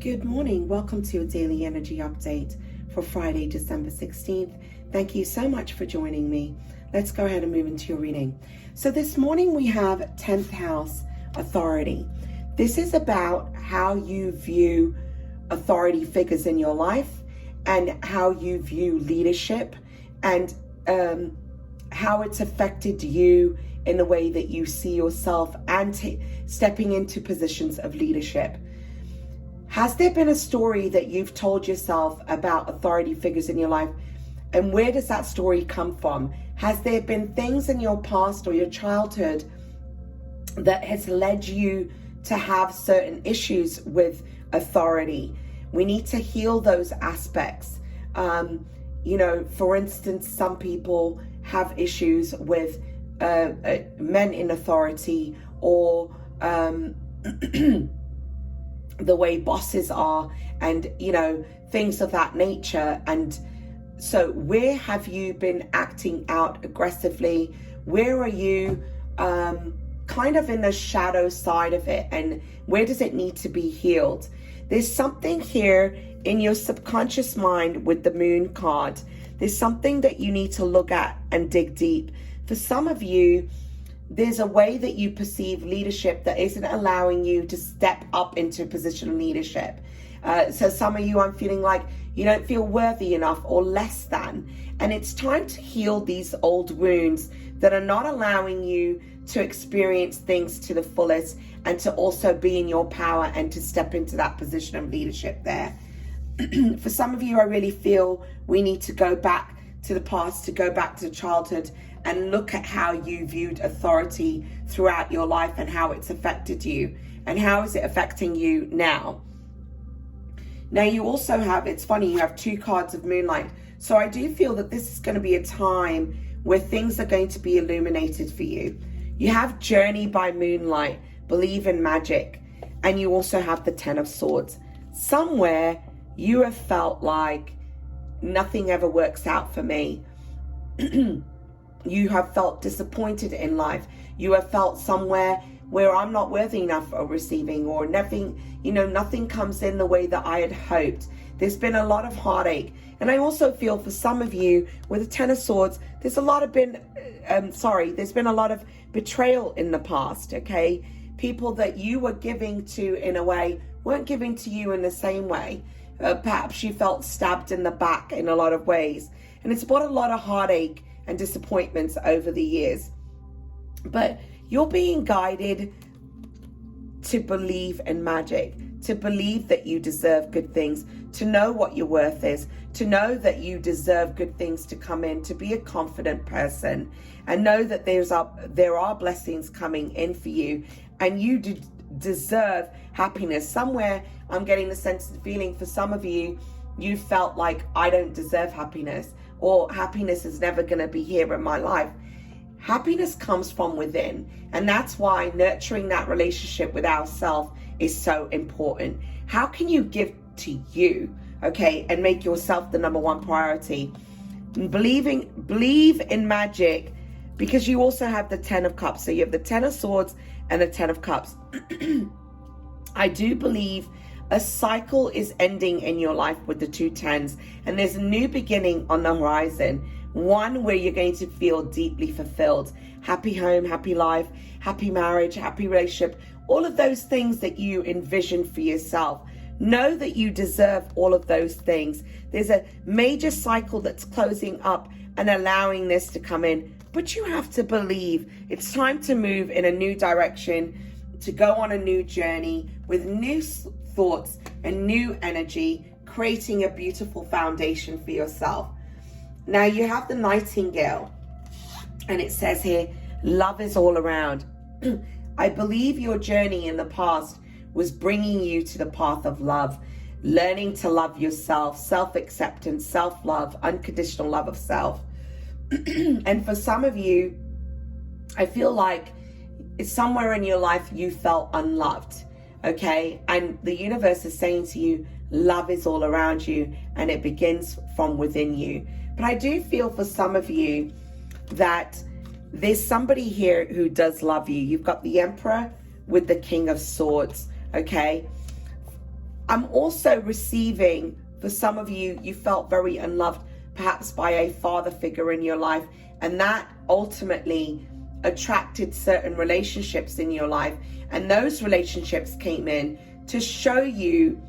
Good morning. Welcome to a daily energy update for Friday, December 16th. Thank you so much for joining me. Let's go ahead and move into your reading. So this morning we have 10th house authority. This is about how you view authority figures in your life and how you view leadership and how it's affected you in the way that you see yourself and stepping into positions of leadership. Has there been a story that you've told yourself about authority figures in your life? And where does that story come from? Has there been things in your past or your childhood that has led you to have certain issues with authority? We need to heal those aspects. For instance, some people have issues with men in authority or the way bosses are and, things of that nature. And so where have you been acting out aggressively? Where are you kind of in the shadow side of it? And where does it need to be healed? There's something here in your subconscious mind with the moon card. There's something that you need to look at and dig deep. For some of you, there's a way that you perceive leadership that isn't allowing you to step up into a position of leadership. So some of you, I'm feeling like you don't feel worthy enough or less than. And it's time to heal these old wounds that are not allowing you to experience things to the fullest and to also be in your power and to step into that position of leadership there. For some of you, I really feel we need to go back to the past, to go back to childhood and look at how you viewed authority throughout your life and how it's affected you and how is it affecting you now. Now you also have, it's funny, you have two cards of moonlight. So I do feel that this is going to be a time where things are going to be illuminated for you. You have journey by moonlight, believe in magic, and you also have the 10 of swords. Somewhere you have felt like nothing ever works out for me. You have felt disappointed in life. You have felt somewhere where I'm not worthy enough of receiving, or nothing comes in the way that I had hoped. There's been a lot of heartache. And I also feel for some of you with the 10 of swords, there's been a lot of betrayal in the past, okay? People that you were giving to in a way weren't giving to you in the same way. Perhaps you felt stabbed in the back in a lot of ways. And it's brought a lot of heartache and disappointments over the years. But you're being guided to believe in magic, to believe that you deserve good things, to know what your worth is, to know that you deserve good things to come in, to be a confident person, and know that there are blessings coming in for you, and you deserve happiness. Somewhere I'm getting the sense of feeling for some of you, you felt like I don't deserve happiness, or happiness is never going to be here in my life. Happiness comes from within, and that's why nurturing that relationship with ourselves is so important. How can you give to you, okay, and make yourself the number one priority? Believe in magic, because you also have the 10 of cups. So you have the 10 of swords and the 10 of cups. I do believe a cycle is ending in your life with the two tens, and there's a new beginning on the horizon. One where you're going to feel deeply fulfilled. Happy home, happy life, happy marriage, happy relationship. All of those things that you envision for yourself. Know that you deserve all of those things. There's a major cycle that's closing up and allowing this to come in. But you have to believe it's time to move in a new direction, to go on a new journey with new thoughts and new energy, creating a beautiful foundation for yourself. Now you have the Nightingale, and it says here, love is all around. I believe your journey in the past was bringing you to the path of love, learning to love yourself, self-acceptance, self-love, unconditional love of self. And for some of you, I feel like it's somewhere in your life you felt unloved, okay? And the universe is saying to you, love is all around you, and it begins from within you. But I do feel for some of you that there's somebody here who does love you. You've got the Emperor with the King of Swords, okay? I'm also receiving, for some of you, you felt very unloved, perhaps by a father figure in your life, and that ultimately attracted certain relationships in your life, and those relationships came in to show you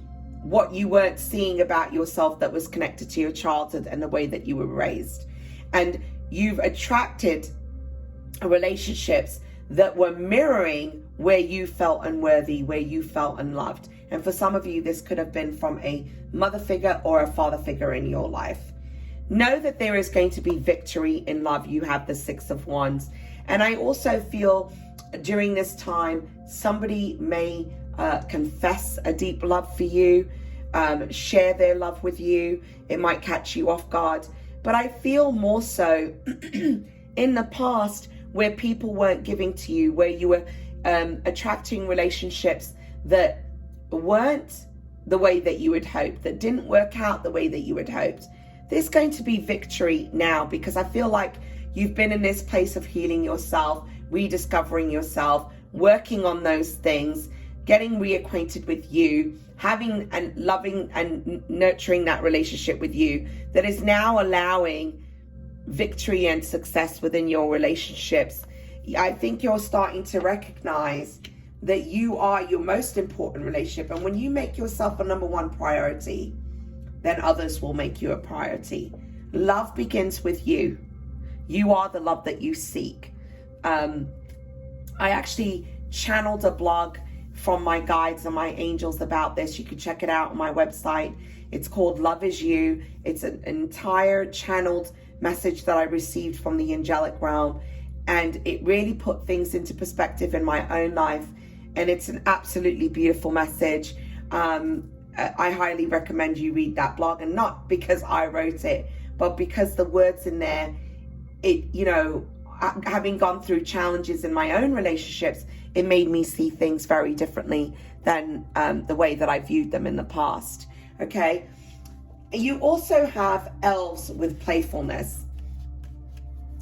what you weren't seeing about yourself that was connected to your childhood and the way that you were raised. And you've attracted relationships that were mirroring where you felt unworthy, where you felt unloved. And for some of you, this could have been from a mother figure or a father figure in your life. Know that there is going to be victory in love. You have the Six of Wands. And I also feel during this time, somebody may confess a deep love for you, share their love with you. It might catch you off guard. But I feel more so in the past where people weren't giving to you, where you were attracting relationships that weren't the way that you had hoped, that didn't work out the way that you had hoped. There's going to be victory now, because I feel like you've been in this place of healing yourself, rediscovering yourself, working on those things, getting reacquainted with you, having and loving and nurturing that relationship with you that is now allowing victory and success within your relationships. I think you're starting to recognize that you are your most important relationship. And when you make yourself a number one priority, then others will make you a priority. Love begins with you. You are the love that you seek. I actually channeled a blog from my guides and my angels about this. You can check it out on my website. It's called Love Is You. It's an entire channeled message that I received from the Angelic Realm. And it really put things into perspective in my own life. And it's an absolutely beautiful message. I highly recommend you read that blog, and not because I wrote it, but because the words in there, having gone through challenges in my own relationships, it made me see things very differently than the way that I viewed them in the past. Okay. You also have elves with playfulness.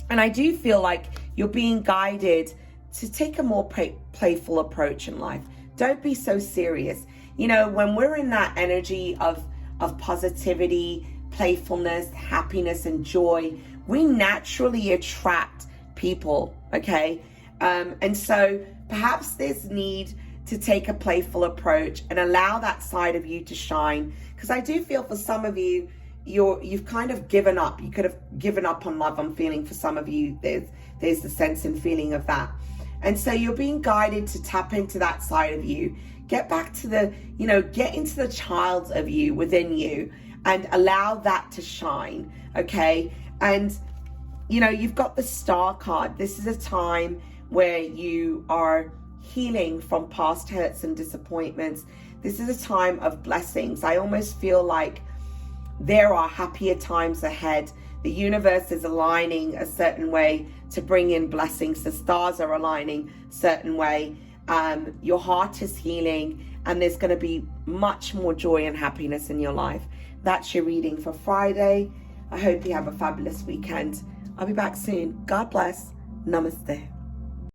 And I do feel like you're being guided to take a more playful approach in life. Don't be so serious. When we're in that energy of positivity, playfulness, happiness, and joy, we naturally attract people, okay? And so perhaps there's need to take a playful approach and allow that side of you to shine. Because I do feel for some of you, you've kind of given up. You could have given up on love. I'm feeling for some of you, there's the sense and feeling of that. And so you're being guided to tap into that side of you. Get back to get into the child of you within you and allow that to shine, okay? And, you've got the Star card. This is a time where you are healing from past hurts and disappointments. This is a time of blessings. I almost feel like there are happier times ahead. The universe is aligning a certain way to bring in blessings. The stars are aligning a certain way. Your heart is healing, and there's going to be much more joy and happiness in your life. That's your reading for Friday. I hope you have a fabulous weekend. I'll be back soon. God bless. Namaste.